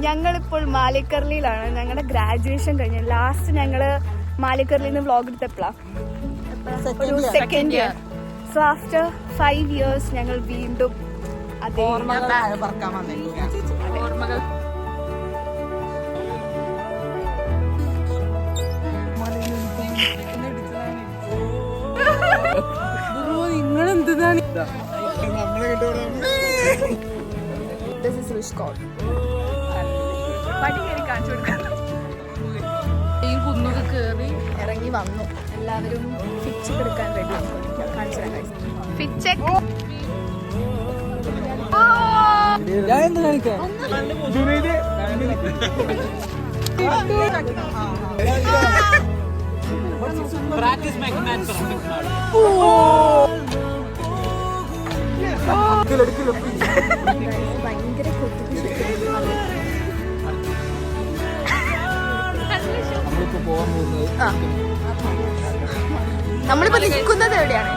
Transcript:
ഞങ്ങളിപ്പോൾ മാലിക്കർലിയിലാണ്. ഞങ്ങളുടെ ഗ്രാജുവേഷൻ കഴിഞ്ഞു. ലാസ്റ്റ് ഞങ്ങള് മാലിക്കർലിയിൽ നിന്ന് വ്ളോഗ് എടുത്തപ്പോഴാണ് ഒരു second year. So after 5 years ഞങ്ങൾ വീണ്ടും അതേ This is Wish God. പടി കയറി കാണിച്ചു കൊടുക്കാം. ഈ കുന്നൊക്കെ കയറി ഇറങ്ങി വന്നു. എല്ലാവരും ഫിറ്റ് ചെക്ക് എടുക്കാൻ വേണ്ടി കാണിച്ചു തരാം. ഫിറ്റ് ചെക്ക് ഭയങ്കര നമ്മളിപ്പോ നിൽക്കുന്നത് എവിടെയാണ്?